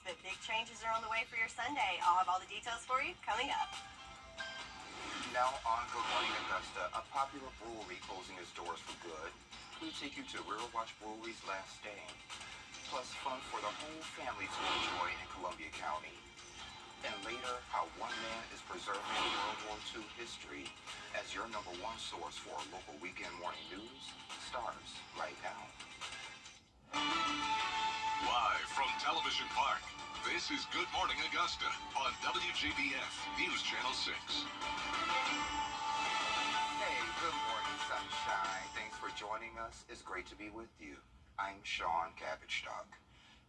But big changes are on the way for your Sunday. I'll have all the details for you coming up. Now on Good Morning Augusta, a popular brewery closing its doors for good. We'll take you to River Watch Brewery's last day. Plus fun for the whole family to enjoy in Columbia County. And later, how one man is preserving World War II history as your #1 source for local weekend morning news starts right now. Live from Television Park, this is Good Morning Augusta on WJBF News Channel 6. Hey, good morning, sunshine. Thanks for joining us. It's great to be with you. I'm Sean Cabbage-Stock.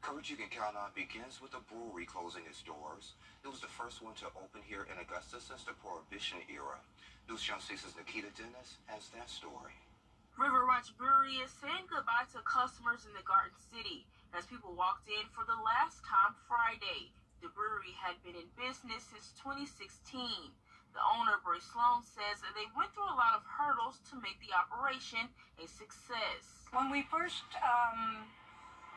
Coverage you can count on begins with the brewery closing its doors. It was the first one to open here in Augusta since the Prohibition era. News Channel 6's Nikita Dennis has that story. River Watch Brewery is saying goodbye to customers in the Garden City as people walked in for the last time Friday. The brewery had been in business since 2016. The owner, Bray Sloan, says that they went through a lot of hurdles to make the operation a success. When we first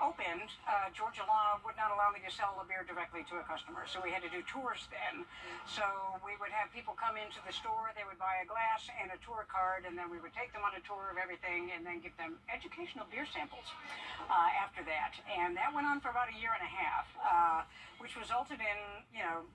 opened, Georgia law would not allow me to sell a beer directly to a customer, so we had to do tours then. So we would have people come into the store, they would buy a glass and a tour card, and then we would take them on a tour of everything and then give them educational beer samples after that. And that went on for about a year and a half, which resulted in,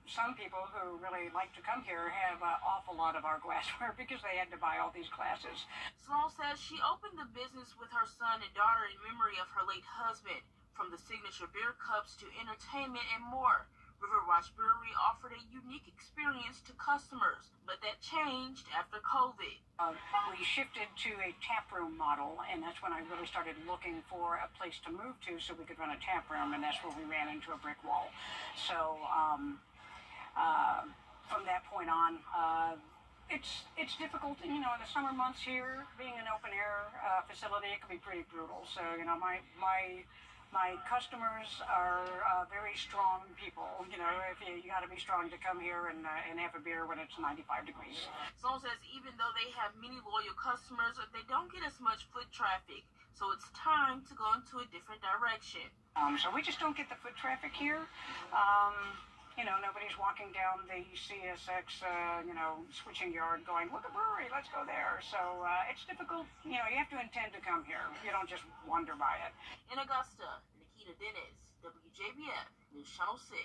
some people who really like to come here have an awful lot of our glassware because they had to buy all these glasses. Sloan says she opened the business with her son and daughter in memory of her late husband. From the signature beer cups to entertainment and more, River Watch Brewery offered a unique experience to customers, but that changed after COVID. We shifted to a taproom model, and that's when I really started looking for a place to move to so we could run a taproom, and that's where we ran into a brick wall. So from that point on, it's difficult, in the summer months here, being an open air facility, it can be pretty brutal. So, my customers are very strong people. If you got to be strong to come here and have a beer when it's 95 degrees. Sloan says even though they have many loyal customers, they don't get as much foot traffic. So it's time to go into a different direction. So we just don't get the foot traffic here. Nobody's walking down the CSX, switching yard going, look, a brewery, let's go there. So it's difficult. You have to intend to come here. You don't just wander by it. In Augusta, Nikita Dennis, WJBF News Channel 6.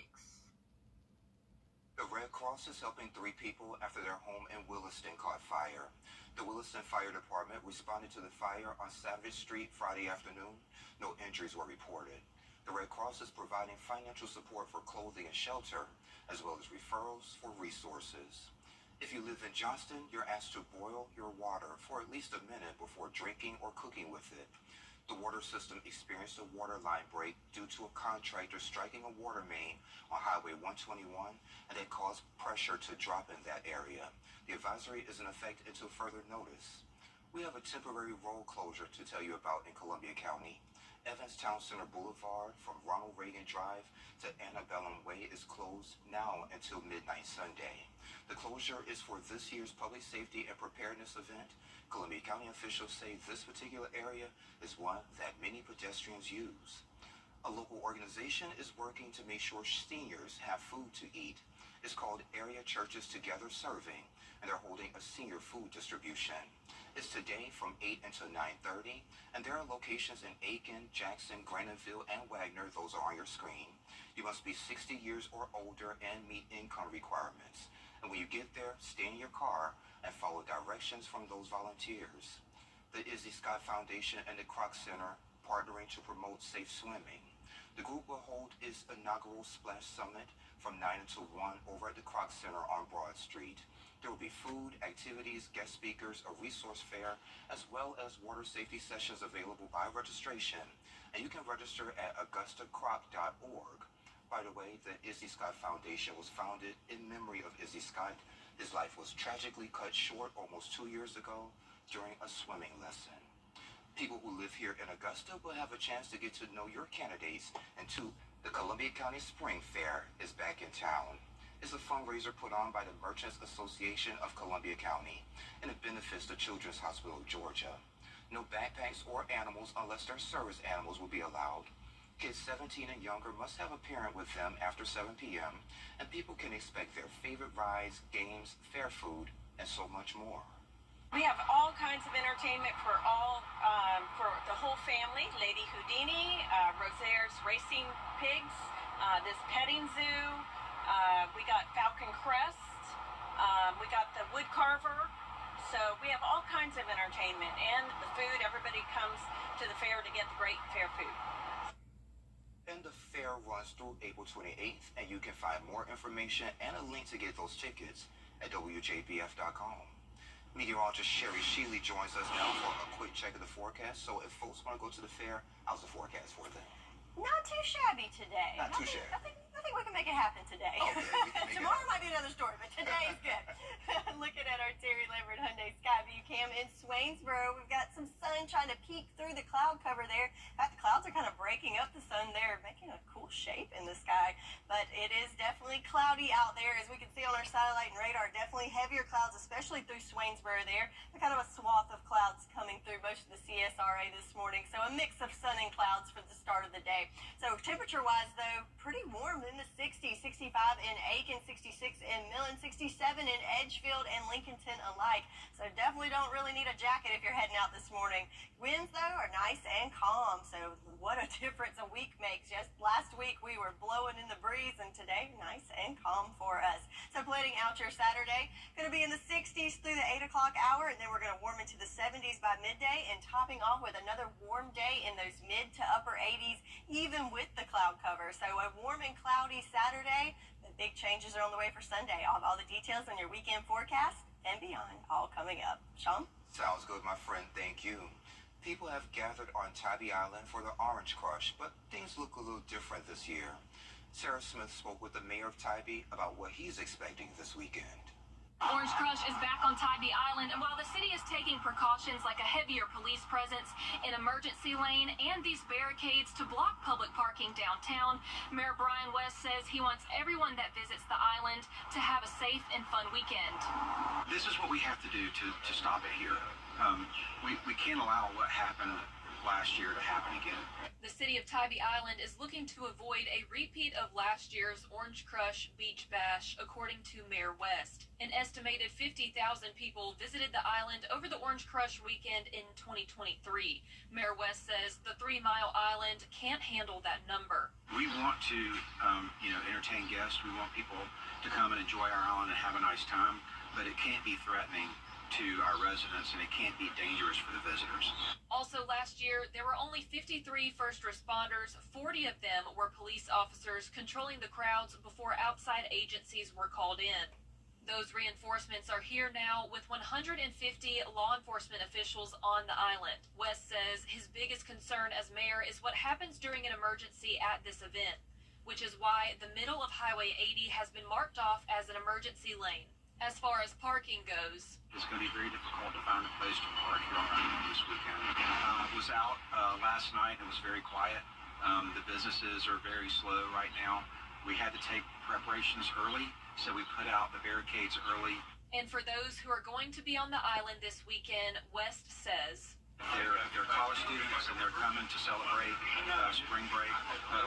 The Red Cross is helping 3 people after their home in Williston caught fire. The Williston Fire Department responded to the fire on Savage Street Friday afternoon. No injuries were reported. The Red Cross is providing financial support for clothing and shelter, as well as referrals for resources. If you live in Johnston, you're asked to boil your water for at least a minute before drinking or cooking with it. The water system experienced a water line break due to a contractor striking a water main on Highway 121, and it caused pressure to drop in that area. The advisory is in effect until further notice. We have a temporary road closure to tell you about in Columbia County. Evans Town Center Boulevard from Ronald Reagan Drive to Antebellum Way is closed now until midnight Sunday. The closure is for this year's Public Safety and Preparedness event. Columbia County officials say this particular area is one that many pedestrians use. A local organization is working to make sure seniors have food to eat. It's called Area Churches Together Serving, and they're holding a senior food distribution. It's today from 8 until 9:30, and there are locations in Aiken, Jackson, Granville, and Wagner. Those are on your screen. You must be 60 years or older and meet income requirements. And when you get there, stay in your car and follow directions from those volunteers. The Izzy Scott Foundation and the Kroc Center partnering to promote safe swimming. The group will hold its inaugural Splash Summit from 9 until 1 over at the Kroc Center on Broad Street. There will be food, activities, guest speakers, a resource fair, as well as water safety sessions available by registration. And you can register at augustacroc.org. By the way, the Izzy Scott Foundation was founded in memory of Izzy Scott. His life was tragically cut short almost 2 years ago during a swimming lesson. People who live here in Augusta will have a chance to get to know your candidates. And 2, the Columbia County Spring Fair is back in town. It's a fundraiser put on by the Merchants Association of Columbia County, and it benefits the Children's Hospital of Georgia. No backpacks or animals unless they're service animals will be allowed. Kids 17 and younger must have a parent with them after 7 p.m., and people can expect their favorite rides, games, fair food, and so much more. We have all kinds of entertainment for for the whole family. Lady Houdini, Rosaire's Racing Pigs, this petting zoo. We got Falcon Crest. We got the Wood Carver. So we have all kinds of entertainment and the food. Everybody comes to the fair to get the great fair food. And the fair runs through April 28th, and you can find more information and a link to get those tickets at WJBF.com. Meteorologist Sherry Sheely joins us now for a quick check of the forecast. So if folks want to go to the fair, how's the forecast for them? Not too shabby today. Not too shabby. I think we can make it happen today. Okay, we can make Tomorrow might be another story, but today's good. Looking at our Terry Lambert Hyundai Skyview cam in Swainsboro, we've got some sun trying to peek through the cloud cover there. In fact, the clouds are kind of breaking up the sun there, making a cool shape in the sky. But it is definitely cloudy out there, as we can see on our satellite and radar. Definitely heavier clouds, especially through Swainsboro there. Kind of a swath of clouds coming through most of the CSRA this morning. So a mix of sun and clouds for the start of the day. So temperature-wise, though, pretty warm in the 60s, 65 in Aiken, 66 in Millen, 67 in Edgefield and Lincolnton alike. So definitely don't really need a jacket if you're heading out this morning. Winds, though, are nice and calm. So what a difference a week makes. Just last week we were blowing in the breeze, and today nice and calm for us. So planning out your Saturday, going to be in the 60s through the 8 o'clock hour, and then we're going to warm into the 70s by midday, and topping off with another warm day in those mid to upper 80s, even with the cloud cover. So a warm and cloudy Saturday. The big changes are on the way for Sunday. I'll have all the details on your weekend forecast and beyond, all coming up. Sean? Sounds good, my friend. Thank you. People have gathered on Tybee Island for the Orange Crush, but things look a little different this year. Sarah Smith spoke with the mayor of Tybee about what he's expecting this weekend. Orange Crush is back on Tybee Island, and while the city is taking precautions like a heavier police presence, an emergency lane, and these barricades to block public parking downtown, Mayor Brian West says he wants everyone that visits the island to have a safe and fun weekend. This is what we have to do to stop it here. We can't allow what happened last year to happen again. The city of Tybee Island is looking to avoid a repeat of last year's Orange Crush Beach Bash, according to Mayor West. An estimated 50,000 people visited the island over the Orange Crush weekend in 2023. Mayor West says the 3-mile island can't handle that number. We want to, entertain guests. We want people to come and enjoy our island and have a nice time, but it can't be threatening to our residents, and it can't be dangerous for the visitors. Also last year, there were only 53 first responders. 40 of them were police officers controlling the crowds before outside agencies were called in. Those reinforcements are here now with 150 law enforcement officials on the island. West says his biggest concern as mayor is what happens during an emergency at this event, which is why the middle of Highway 80 has been marked off as an emergency lane. As far as parking goes, it's going to be very difficult to find a place to park here on Island this weekend. I was out last night and it was very quiet. The businesses are very slow right now. We had to take preparations early, so we put out the barricades early. And for those who are going to be on the island this weekend, West says, They're college students and they're coming to celebrate spring break.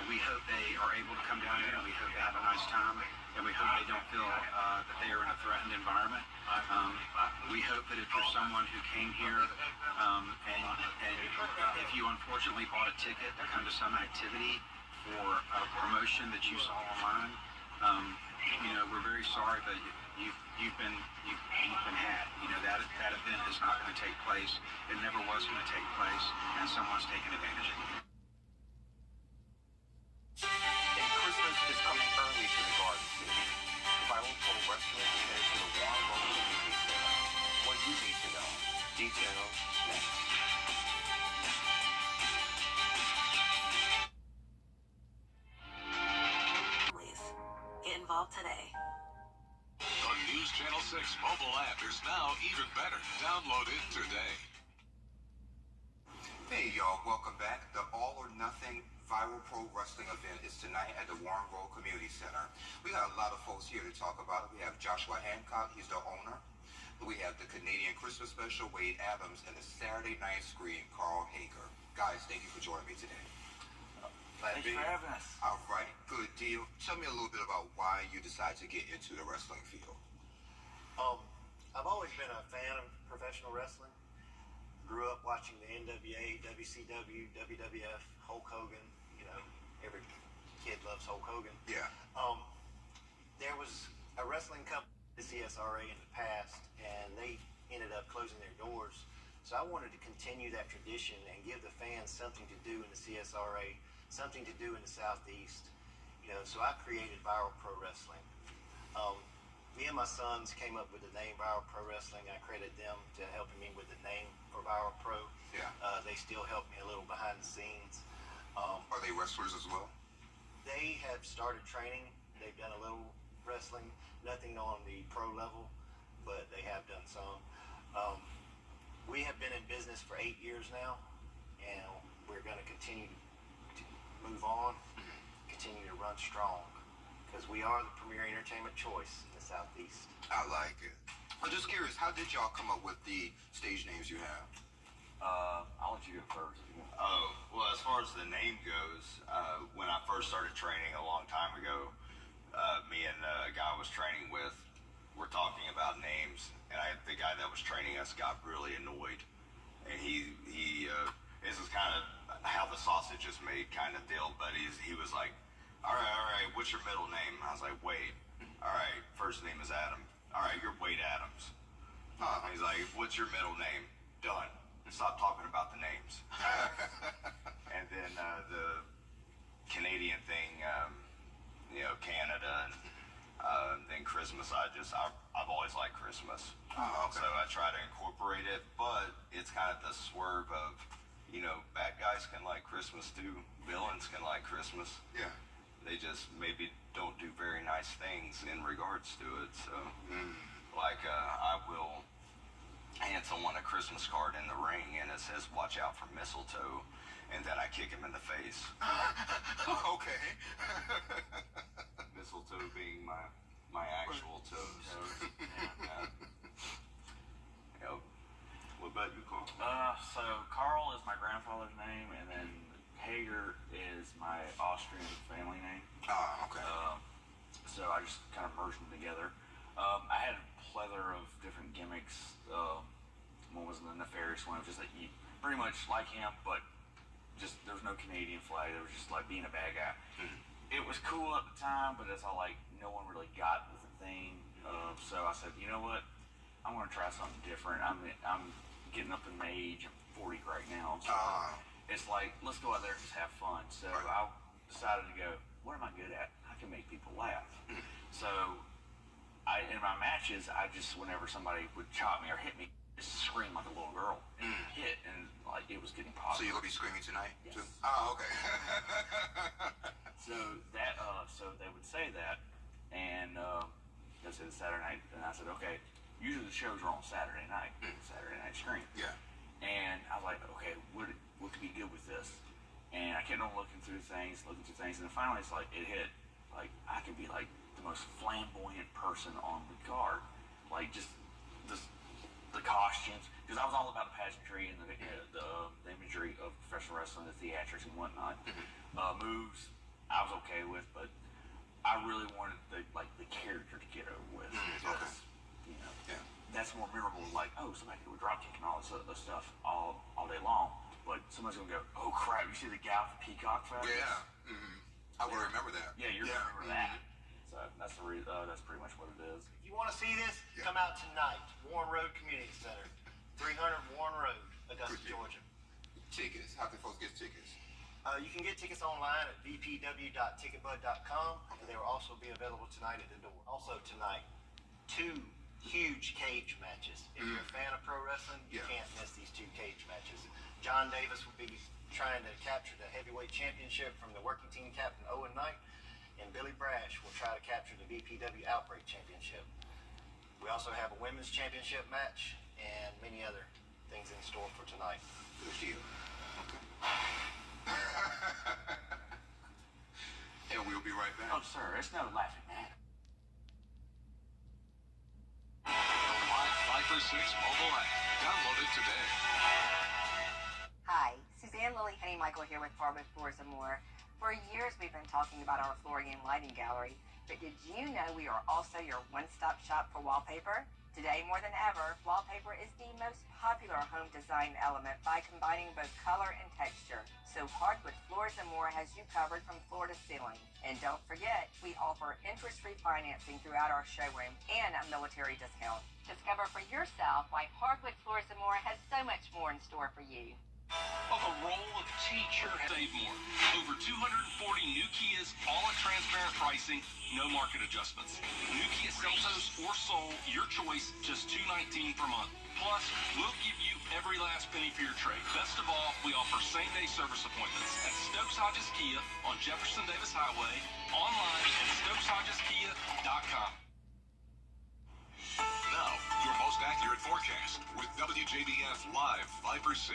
We hope they are able to come down here, and we hope they have a nice time, and we hope they don't feel that they are in a threatened environment. We hope that if you're someone who came here and if you unfortunately bought a ticket to come to some activity for a promotion that you saw online, we're very sorry, but you've been had. That event is not going to take place. It never was going to take place, and someone's taking advantage of it. And Christmas is coming early to the Garden City. Viral Pro Wrestling is headed to the Warren Road Community Center. What you need to know. Details next. Please get involved today. The News Channel 6 mobile app is now even better. Download it today. Hey y'all, welcome back. The All or Nothing Viral Pro Wrestling event is tonight at the Warren Road Community Center. We got a lot of folks here to talk about it. We have Joshua Hancock, he's the owner. We have the Canadian Christmas Special, Wade Adams, and the Saturday Night Scream, Carl Hager. Guys, thank you for joining me today. Thanks for having us. All right, good deal. Tell me a little bit about why you decided to get into the wrestling field. I've always been a fan of professional wrestling. Grew up watching the NWA, WCW, WWF, Hulk Hogan. You know, every kid loves Hulk Hogan. Yeah. There was a wrestling company, the CSRA, in the past, and they ended up closing their doors. So I wanted to continue that tradition and give the fans something to do in the CSRA, something to do in the Southeast. You know, so I created Viral Pro Wrestling. Me and my sons came up with the name Viral Pro Wrestling. I credit them to helping me with the name for Viral Pro. Yeah. They still help me a little behind the scenes. Are they wrestlers as well? They have started training. They've done a little wrestling, nothing on the pro level, but they have done some. We have been in business for 8 years now, and we're going to continue to move on, continue to run strong, because we are the premier entertainment choice in the Southeast. I like it. I'm just curious, how did y'all come up with the stage names you have? I'll let you go first. Oh, well, as far as the name goes, when I first started training a long time ago, me and a guy I was training with were talking about names, and the guy that was training us got really annoyed. And this is kind of how the sausage is made kind of deal, but he was like, all right, what's your middle name? I was like, Wade. All right, first name is Adam. All right, you're Wade Adams. He's like, what's your middle name? Done. Stop talking about the names. And then the Canadian thing, Canada, and then Christmas. I've always liked Christmas. Oh, okay. So I try to incorporate it, but it's kind of the swerve of, bad guys can like Christmas too. Villains can like Christmas. Yeah. They just maybe don't do very nice things in regards to it. So, I will hand someone a Christmas card in the ring, and it says, watch out for mistletoe, and then I kick him in the face. Okay. Mistletoe being my actual toes. What about you, Carl? So Carl is my grandfather's name, and then Hager is my Austrian family name. Oh, okay. So I just kind of merged them together. I had a plethora of different gimmicks. One was the nefarious one, just like pretty much like him, but just there was no Canadian flag. It was just like being a bad guy. It was cool at the time, but it's all like no one really got the thing. So I said, you know what? I'm going to try something different. I'm getting up in age. I'm 40 right now. So it's like, let's go out there and just have fun. So I decided to go, what am I good at? I can make people laugh. So in my matches, whenever somebody would chop me or hit me, just scream like a little girl and hit, and like it was getting popular. So you're going to be screaming tonight? Yes. Too? Oh, okay. So they would say that, and they said Saturday night, and I said, okay, usually the shows are on Saturday night, Saturday night screen. Yeah. And I was like, okay, what could be good with this? And I kept on looking through things, and then finally it's like, it hit, like, I could be like the most flamboyant person on the card. Like, just the costumes, because I was all about the pageantry and the imagery of professional wrestling, the theatrics and whatnot. Moves, I was okay with, but I really wanted the character to get over with, because, that's more memorable, like, oh, somebody would drop kick and all this other stuff all day long, but somebody's gonna go, oh crap, you see the guy with the peacock feathers? Yeah. I will remember that. Yeah, you're gonna remember that. So that's pretty much what it is. If you want to see this, come out tonight. Warren Road Community Center, 300 Warren Road, Augusta, Georgia. Tickets. How can folks get tickets? You can get tickets online at vpw.ticketbud.com, and they will also be available tonight at the door. Also tonight, 2 huge cage matches. If you're a fan of pro wrestling, you can't miss these 2 cage matches. John Davis will be trying to capture the heavyweight championship from the working team captain Owen Knight, and Billy Brash will try to capture the VPW Outbreak Championship. We also have a women's championship match and many other things in store for tonight. Good deal. Okay. And we'll be right back. Oh, sir, it's no laughing matter. Live 5 for 6 mobile app. Download it today. Hi, Suzanne Lily Henny Michael here with Farmers Floors and More. For years, we've been talking about our flooring and lighting gallery, but did you know we are also your one-stop shop for wallpaper? Today, more than ever, wallpaper is the most popular home design element by combining both color and texture. So Hardwood Floors & More has you covered from floor to ceiling. And don't forget, we offer interest-free financing throughout our showroom and a military discount. Discover for yourself why Hardwood Floors & More has so much more in store for you. Well, the role of teacher has saved more. Over 240 new Kias, all at transparent pricing, no market adjustments. New Kia Seltos or Soul, your choice, just $219 per month. Plus, we'll give you every last penny for your trade. Best of all, we offer same-day service appointments at Stokes Hodges Kia on Jefferson Davis Highway, online at StokesHodgesKia.com. Now, your most accurate forecast with WJBF Live 5 for 6.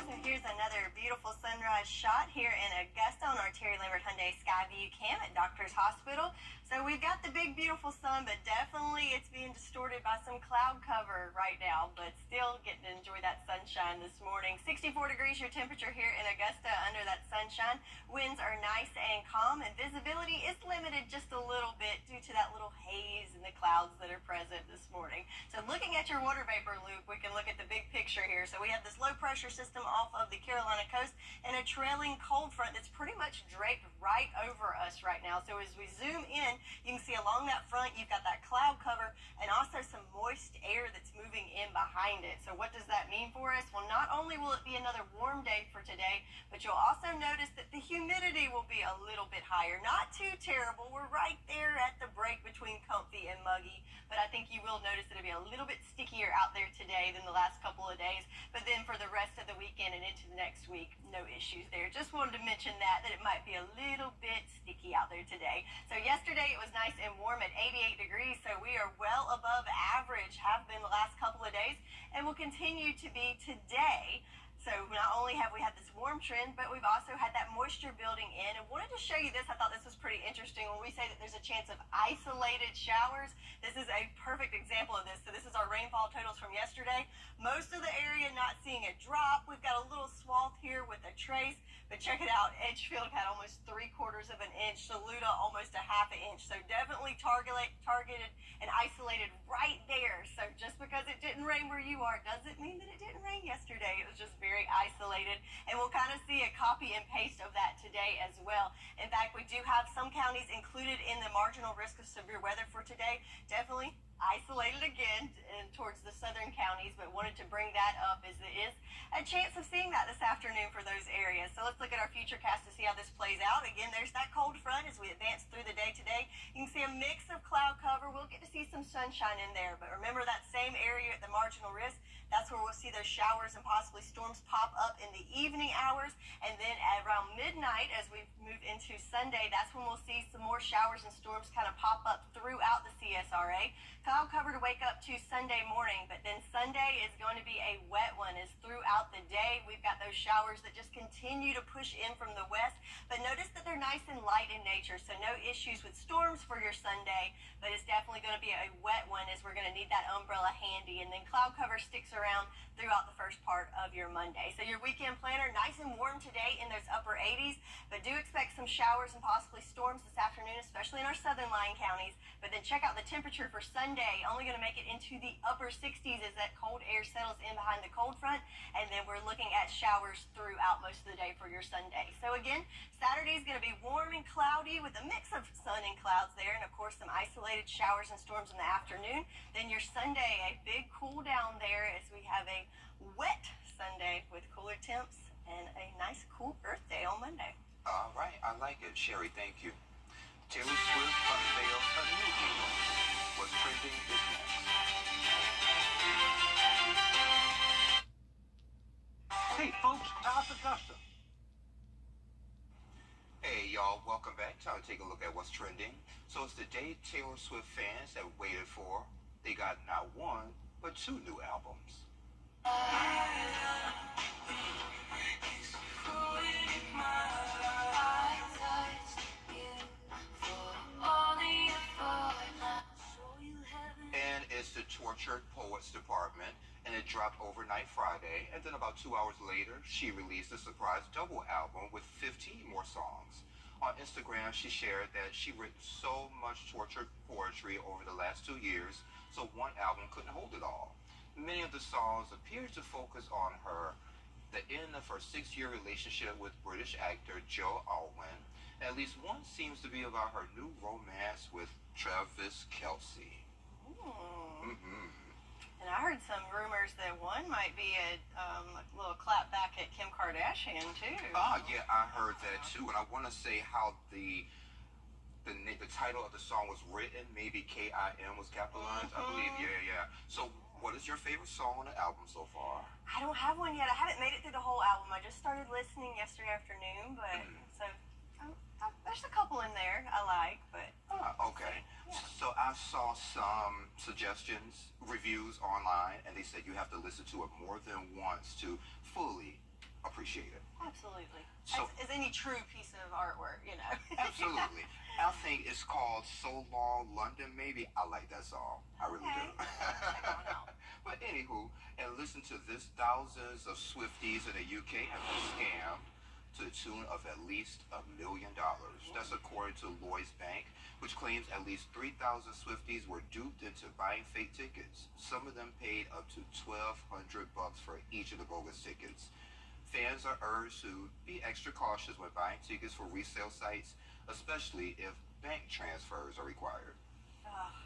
So here's another beautiful sunrise shot here in Augusta on our Terry Lambert Hyundai Skyview Cam at Doctor's Hospital. So we've got the big, beautiful sun, but definitely it's being distorted by some cloud cover right now, but still getting to enjoy that sunshine this morning. 64 degrees your temperature here in Augusta under that sunshine. Winds are nice and calm, and visibility is limited just a little bit due to that little haze in the clouds that are present this morning. So looking at your water vapor loop, we can look at the big picture here. So we have this low pressure system off of the Carolina coast and a trailing cold front that's pretty much draped right over us right now. So as we zoom in, you can see along that front, you've got that cloud cover and also some moist air that's moving in behind it. So what does that mean for us? Well, not only will it be another warm day for today, but you'll also notice that the humidity will be a little bit higher. Not too terrible. We're right there at the break between comfy and muggy, but I think you will notice it'll be a little bit stickier out there today than the last couple of days. But then for the rest of the weekend and into the next week, no issues there. Just wanted to mention that it might be a little bit sticky out there today. So yesterday it was nice and warm at 88 degrees, so we are well above average, have been the last couple of days, and will continue to be today. So not only have we had this warm trend, but we've also had that moisture building in. And wanted to show you this. I thought this was pretty interesting. When we say that there's a chance of isolated showers, this is a perfect example of this. So this is our rainfall totals from yesterday. Most of the area not seeing a drop. We've got a little swath here with a trace. But check it out. Edgefield had almost 3/4 of an inch. Saluda almost a 1/2 inch. So definitely targeted and isolated right there. So just because it didn't rain where you are doesn't mean that it didn't rain yesterday. It was just very isolated. And we'll kind of see a copy and paste of that today as well. In fact, we do have some counties included in the marginal risk of severe weather for today. Definitely isolated again and towards the southern counties, but wanted to bring that up as there is a chance of seeing that this afternoon for those areas. So let's look at our futurecast to see how this plays out. Again, there's that cold front as we advance through the day today. You can see a mix of cloud cover. We'll get to see some sunshine in there, but remember that same area at the marginal risk, that's where we'll see those showers and possibly storms pop up in the evening hours. And then at around midnight, as we move into Sunday, that's when we'll see some more showers and storms kind of pop up throughout the CSRA. Cloud cover to wake up to Sunday morning, but then Sunday is going to be a wet one as throughout the day. We've got those showers that just continue to push in from the west, but notice that they're nice and light in nature, so no issues with storms for your Sunday, but it's definitely going to be a wet one as we're going to need that umbrella handy. And then cloud cover sticks around throughout the first part of your Monday. So your weekend planner, nice and warm today in those upper 80s, but do expect some showers and possibly storms this afternoon, especially in our southern line counties. But then check out the temperature for Sunday, only going to make it into the upper 60s as that cold air settles in behind the cold front, and then we're looking at showers throughout most of the day for your Sunday. So again, Saturday is going to be warm and cloudy with a mix of sun and clouds there, and of course some isolated showers and storms in the afternoon. Then your Sunday, a big cool down there as we have a wet Sunday with cooler temps and a nice cool Earth Day on Monday. All right, I like it, Sherry. Thank you. Taylor Swift unveils a new album. What's trending is next. Hey, folks, how's Augusta? Hey, y'all, welcome back. Time to take a look at what's trending. So it's the day Taylor Swift fans have waited for. They got not one, but 2 new albums. And it's the Tortured Poets Department, and it dropped overnight Friday, and then about 2 hours later, she released a surprise double album with 15 more songs. On Instagram, she shared that she written so much tortured poetry over the last 2 years, so one album couldn't hold it all. Many of the songs appear to focus on the end of her 6-year relationship with British actor Joe Alwyn. At least one seems to be about her new romance with Travis Kelce. And I heard some rumors that one might be a little clap back at Kim Kardashian too. Yeah, I heard that too, and I want to say how the title of the song was written. Maybe K-I-M was capitalized. I believe. Yeah. So, what is your favorite song on the album so far? I don't have one yet. I haven't made it through the whole album. I just started listening yesterday afternoon, but so there's a couple in there I like, but. Okay. Yeah. So I saw some suggestions, reviews online, and they said you have to listen to it more than once to fully appreciate it. Absolutely. So, as any true piece of artwork, you know. Absolutely. I think it's called So Long London, maybe. I like that song. I really do. But anywho, and listen to this, thousands of Swifties in the UK have been scammed to the tune of at least $1 million. That's according to Lloyds Bank, which claims at least 3,000 Swifties were duped into buying fake tickets. Some of them paid up to $1,200 for each of the bogus tickets. Fans are urged to be extra cautious when buying tickets for resale sites, especially if bank transfers are required.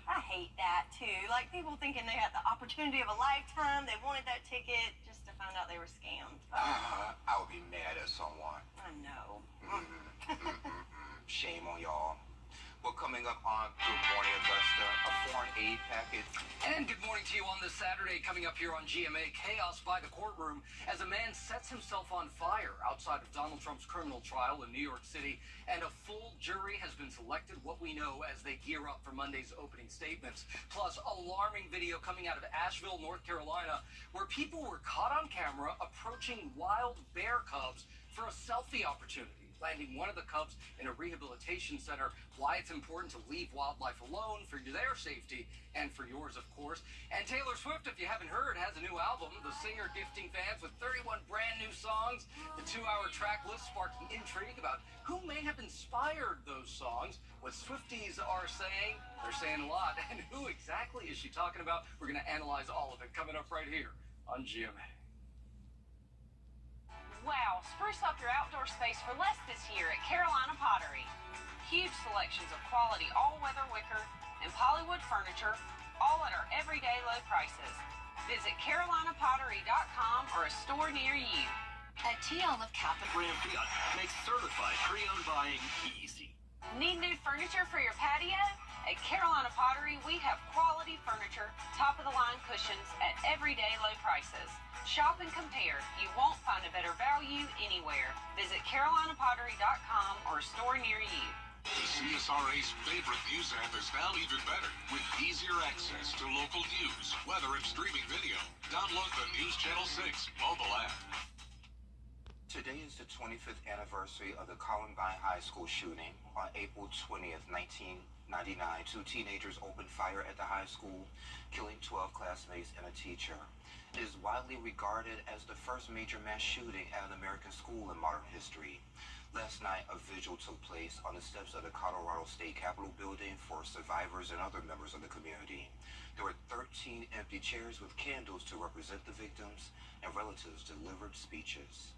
I hate that too. Like people thinking they had the opportunity of a lifetime, they wanted that ticket just to find out they were scammed. I would be mad at someone. I know. Shame on y'all. Well, coming up on Good Morning Augusta, a foreign aid package. And good morning to you on this Saturday. Coming up here on GMA, chaos by the courtroom as a man sets himself on fire outside of Donald Trump's criminal trial in New York City. And a full jury has been selected, what we know, as they gear up for Monday's opening statements. Plus, alarming video coming out of Asheville, North Carolina, where people were caught on camera approaching wild bear cubs for a selfie opportunity, landing one of the cubs in a rehabilitation center. Why it's important to leave wildlife alone for their safety and for yours, of course. And Taylor Swift, if you haven't heard, has a new album. The singer gifting fans with 31 brand new songs. The 2-hour track list sparking intrigue about who may have inspired those songs. What Swifties are saying, they're saying a lot. And who exactly is she talking about? We're going to analyze all of it coming up right here on GMA. Wow, spruce up your outdoor space for less this year at Carolina Pottery. Huge selections of quality all-weather wicker and polywood furniture, all at our everyday low prices. Visit carolinapottery.com or a store near you. At T. Olive Capital, Ram Fiat makes certified pre-owned buying easy. Need new furniture for your patio? At Carolina Pottery, we have quality furniture, top-of-the-line cushions at everyday low prices. Shop and compare. You won't find a better value anywhere. Visit carolinapottery.com or a store near you. The CSRA's favorite news app is now even better with easier access to local news, weather, and streaming video. Download the News Channel 6 mobile app. Today is the 25th anniversary of the Columbine High School shooting. On April 20th, 1999, 2 teenagers opened fire at the high school, killing 12 classmates and a teacher. It is widely regarded as the first major mass shooting at an American school in modern history. Last night, a vigil took place on the steps of the Colorado State Capitol building for survivors and other members of the community. There were 13 empty chairs with candles to represent the victims, and relatives delivered speeches.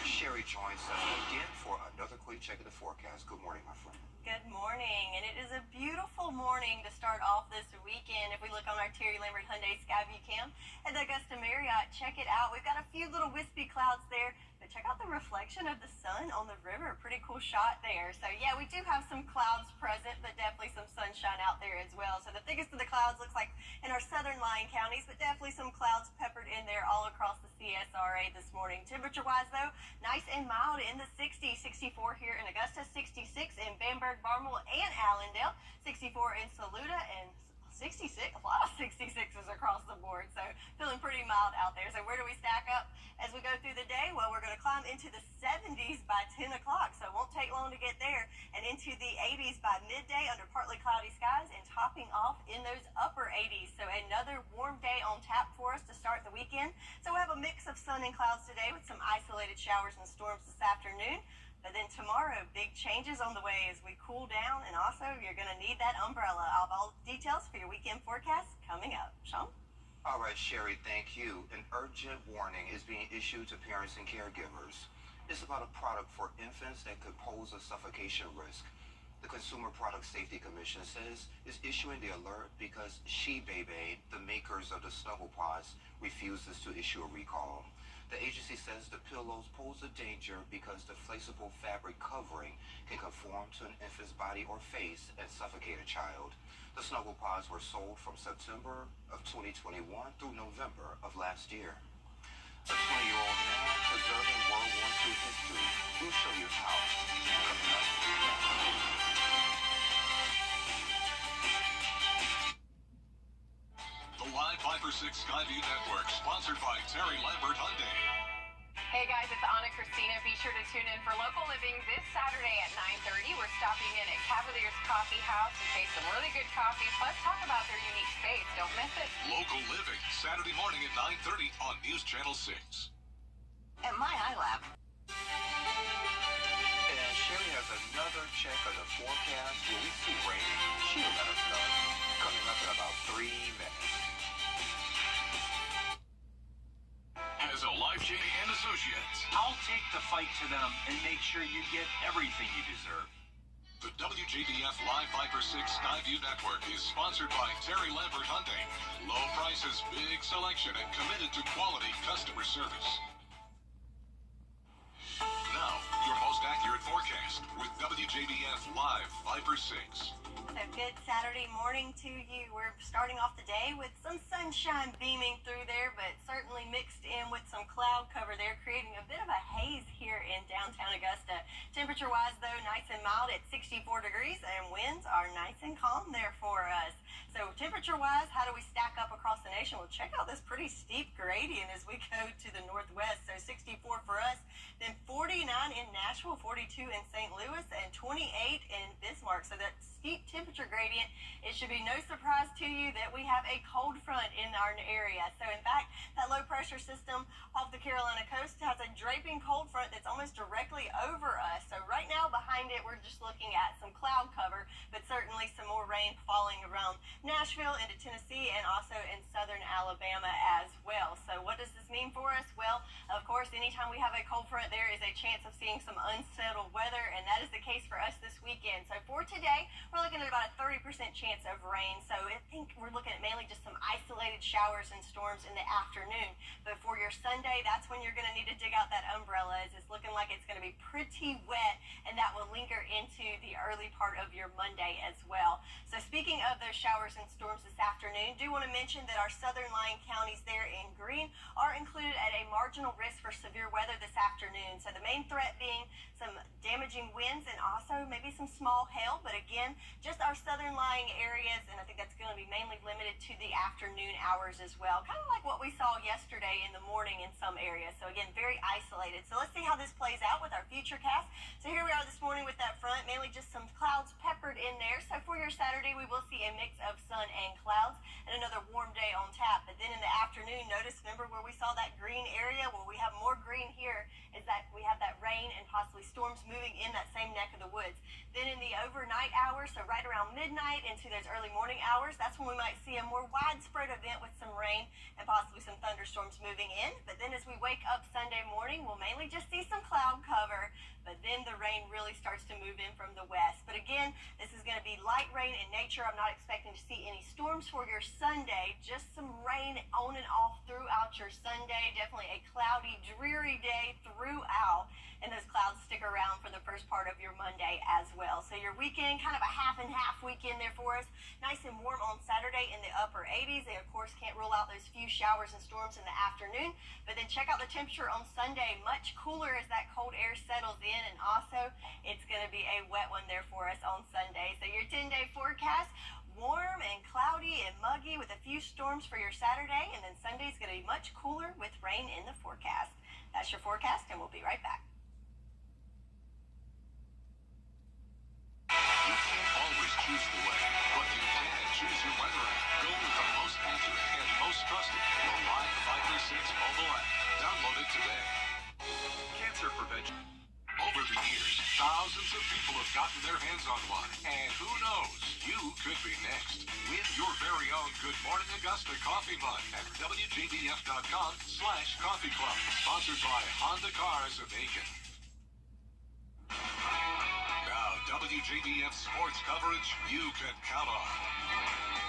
Sherry joins us again for another quick check of the forecast. Good morning, my friend. Good morning, and it is a beautiful morning to start off this weekend. If we look on our Terry Lambert Hyundai Skyview Cam at the Augusta Marriott, check it out. We've got a few little wispy clouds there, but check out the reflection of the sun on the river. Pretty cool shot there. So yeah, we do have some clouds present, but definitely some sunshine out there as well. So the thickest of the clouds looks like in our southern lying counties, but definitely some clouds peppered in there all across the CSRA this morning. Temperature-wise, though, nice and mild in the 60s. 64 here in Augusta, 66 in Bamberg, Barnwell, and Allendale, 64 in Saluda, and 66, a lot of 66s across the board, so feeling pretty mild out there. So where do we stack up as we go through the day? Well, we're going to climb into the 70s by 10 o'clock, so it won't take long to get there, and into the 80s by midday under partly cloudy skies, and topping off in those upper 80s. So another warm day on tap for us to start the weekend. So we'll have a mix of sun and clouds today with some isolated showers and storms this afternoon. But then tomorrow, big changes on the way as we cool down, and also you're going to need that umbrella. I'll have all the details for your weekend forecast coming up. Sean? All right, Sherry, thank you. An urgent warning is being issued to parents and caregivers. It's about a product for infants that could pose a suffocation risk. The Consumer Product Safety Commission says it's issuing the alert because She Baby, the makers of the Snuggle Pods, refuses to issue a recall. The agency says the pillows pose a danger because the flexible fabric covering can conform to an infant's body or face and suffocate a child. The Snuggle Pods were sold from September of 2021 through November of last year. A 20-year-old man preserving World War II history. We'll show you how. Coming up. The Live 5 for 6 Skyview Network, sponsored by Terry Lambert Hyundai. Hey guys, it's Anna Christina. Be sure to tune in for Local Living this Saturday at 9:30. We're stopping in at Cavalier's Coffee House to taste some really good coffee, plus talk about their unique space. Don't miss it. Local Living, Saturday morning at 9:30 on News Channel 6. At my iLab. And Sherry has another check of the forecast. Will we see rain? She'll let us know. Coming up in about 3 minutes. Has a life-changing and associates. I'll take the fight to them and make sure you get everything you deserve. The WJBF Live 5 for 6 Skyview Network is sponsored by Terry Lambert Hyundai. Low prices, big selection, and committed to quality customer service. Now, your most accurate forecast with WJBF Live 5 for 6. So good Saturday morning to you. We're starting off the day with some sunshine beaming through there, but certainly mixed in with some cloud cover there, creating a bit of a haze here in downtown Augusta. Temperature-wise, though, nice and mild at 64 degrees, and winds are nice and calm there for us. So temperature-wise, how do we stack up across the nation? Well, check out this pretty steep gradient as we go to the northwest. So 64 for us, then 49 in Nashville, 42 in St. Louis, and 28 in Bismarck. So that steep temperature gradient, it should be no surprise to you that we have a cold front in our area. So in fact, that low pressure system off the Carolina coast has a draping cold front that's almost directly over us. So right now behind it, we're just looking at some cloud cover, but certainly some more rain falling around Nashville into Tennessee and also in southern Alabama as well. So what does this mean for us? Well, of course, anytime we have a cold front, there is a chance of seeing some unsettled weather, and that is the case for us this weekend. So for today, we're looking at about a 30% chance of rain. So I think we're looking at mainly just some isolated showers and storms in the afternoon. But for your Sunday, that's when you're going to need to dig out that umbrella, as it's looking like it's going to be pretty wet, and that will linger into the early part of your Monday as well. So speaking of those showers and storms this afternoon, do want to mention that our southern lying counties there in green are included at a marginal risk for severe weather this afternoon. So the main threat being some damaging winds and also maybe some small hail, but again, just our southern lying areas, and I think that's going to be mainly limited to the afternoon hours as well, kind of like what we saw yesterday in the morning in some areas. So again, very isolated. So let's see how this plays out with our future cast. So here we are this morning with that front, mainly just some clouds peppered in there. So for your Saturday, we will see a mix of sun and clouds and another warm day on tap. But then in the afternoon, notice, remember where we saw that green area? Well, we have more green here, is that we have that rain and possibly storms moving in that same neck of the woods. Then in the overnight hours, so right around midnight into those early morning hours, that's when we might see a more widespread event with some rain and possibly some thunderstorms moving in. But then as we wake up Sunday morning, we'll mainly just see some cloud cover, but then the rain really starts to move in from the west. But again, this is going to be light rain in nature. I'm not expecting to see any storms for your Sunday, just some rain on and off throughout your Sunday. Definitely a cloudy, dreary day throughout, and those clouds stick around for the first part of your Monday as well. So your weekend, kind of a half and half weekend there for us. Nice and warm on Saturday in the upper 80s. They, of course, can't rule out those few showers and storms in the afternoon. But then check out the temperature on Sunday. Much cooler as that cold air settles in. And also, it's going to be a wet one there for us on Sunday. So your 10-day forecast, warm and cloudy and muggy with a few storms for your Saturday. And then Sunday's going to be much cooler with rain in the forecast. That's your forecast, and we'll be right back. You can't always choose the way, but you can choose your weather app. Go with the most accurate and most trusted, the Live 536 mobile app. Download it today. Cancer prevention. Over the years, gotten their hands on one. And who knows, you could be next. Win your very own Good Morning Augusta coffee mug at WJBF.com/coffee club. Sponsored by Honda Cars of Aiken. Now, WJBF sports coverage you can count on.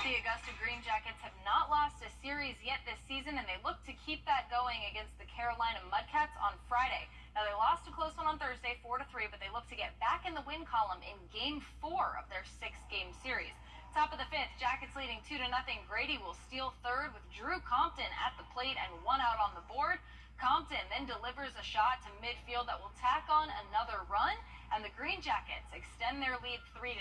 The Augusta Green Jackets have not lost a series yet this season, and they look to keep that going against the Carolina Mudcats on Friday. Now, they lost a close one on Thursday, 4-3, but they look to get back in the win column in Game 4 of their 6-game series. Top of the 5th, Jackets leading 2-0. Grady will steal third with Drew Compton at the plate and 1 out on the board. Compton then delivers a shot to midfield that will tack on another run, and the Green Jackets extend their lead 3-0.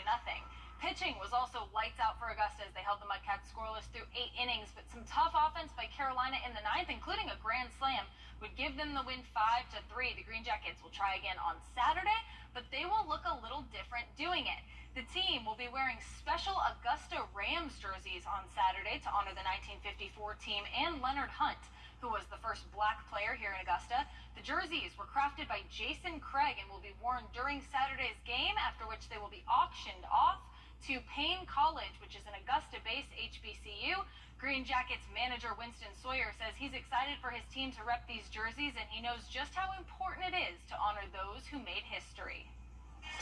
Pitching was also lights out for Augusta as they held the Mudcats scoreless through 8 innings, but some tough offense by Carolina in the 9th, including a grand slam, would give them the win 5-3. The Green Jackets will try again on Saturday, but they will look a little different doing it. The team will be wearing special Augusta Rams jerseys on Saturday to honor the 1954 team and Leonard Hunt, who was the first black player here in Augusta. The jerseys were crafted by Jason Craig and will be worn during Saturday's game, after which they will be auctioned off to Payne College, which is an Augusta-based HBCU. Green Jackets manager Winston Sawyer says he's excited for his team to rep these jerseys, and he knows just how important it is to honor those who made history.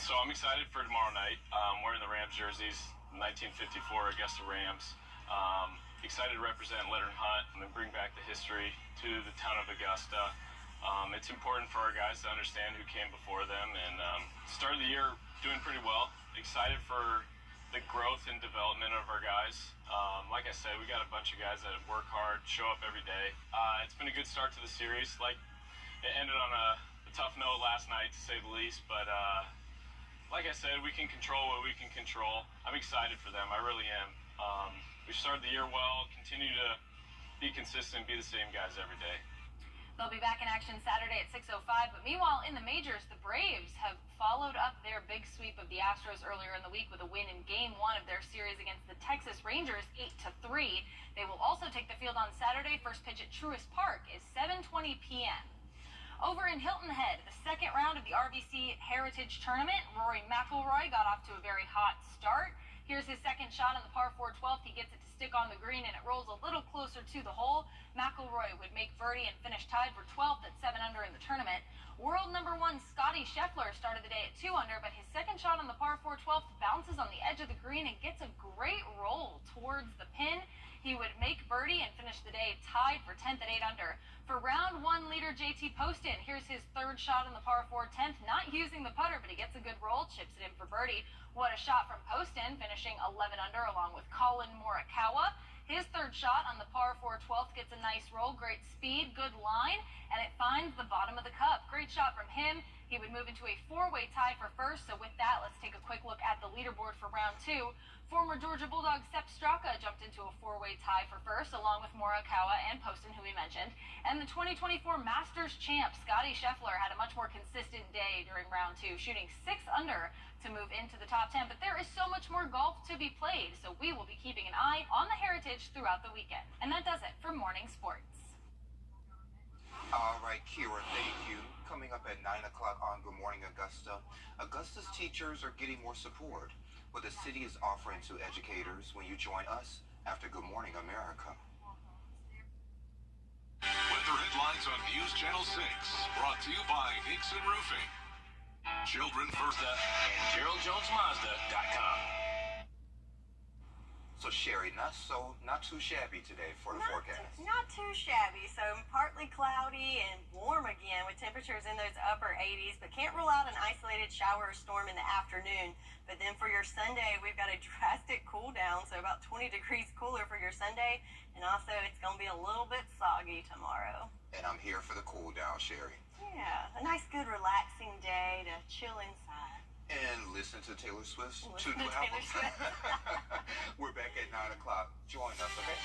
So I'm excited for tomorrow night. Wearing the Rams jerseys, 1954 Augusta Rams. Excited to represent Leonard Hunt and bring back the history to the town of Augusta. It's important for our guys to understand who came before them, and started the year doing pretty well. Excited for the growth and development of our guys. Like I said, we got a bunch of guys that work hard, show up every day. It's been a good start to the series. Like, it ended on a tough note last night, to say the least, but like I said, we can control what we can control. I'm excited for them, I really am. We started the year well, continue to be consistent, be the same guys every day. They'll be back in action Saturday at 6:05, but meanwhile, in the majors, the Braves have followed up their big sweep of the Astros earlier in the week with a win in Game 1 of their series against the Texas Rangers, 8-3. They will also take the field on Saturday. First pitch at Truist Park is 7:20 p.m. Over in Hilton Head, the second round of the RBC Heritage Tournament, Rory McIlroy got off to a very hot start. Here's his second shot on the par 4 12th. He gets it to stick on the green, and it rolls a little closer to the hole. McIlroy would make birdie and finish tied for 12th at 7 under in the tournament. World number 1 Scotty Scheffler started the day at 2 under, but his second shot on the par 4 12th bounces on the edge of the green and gets a great roll towards the pin. He would make birdie and finish the day tied for 10th at 8 under. For round 1 leader JT Poston, here's his third shot on the par 4 10th, not using the putter, but he gets a good roll, chips it in for birdie. What a shot from Poston, finishing 11 under along with Colin Morikawa. His third shot on the par 4 12th gets a nice roll, great speed, good line, and it finds the bottom of the cup. Great shot from him. He would move into a 4-way tie for first. So with that, let's take a quick look at the leaderboard for round 2. Former Georgia Bulldog Sepp Straka jumped into a 4-way tie for first, along with Morikawa and Poston, who we mentioned. And the 2024 Masters champ, Scotty Scheffler, had a much more consistent day during round 2, shooting 6 under to move into the top 10. But there is so much more golf to be played, so we will be keeping an eye on the Heritage throughout the weekend. And that does it for Morning Sports. All right, Kira, thank you. Coming up at 9 o'clock on Good Morning Augusta, Augusta's teachers are getting more support. What the city is offering to educators when you join us after Good Morning America. Weather headlines on News Channel 6, brought to you by Nixon Roofing. Children First and GeraldJonesMazda.com. So Sherry, not too shabby today for the forecast. Not too shabby. So partly cloudy and warm again with temperatures in those upper 80s, but can't rule out an isolated shower or storm in the afternoon. But then for your Sunday, we've got a drastic cool down, so about 20 degrees cooler for your Sunday, and also it's going to be a little bit soggy tomorrow. And I'm here for the cool down, Sherry. Yeah, a nice, good, relaxing day to chill inside. And listen to Taylor Swift's 2 new albums. We're back at 9 o'clock. Join us, okay?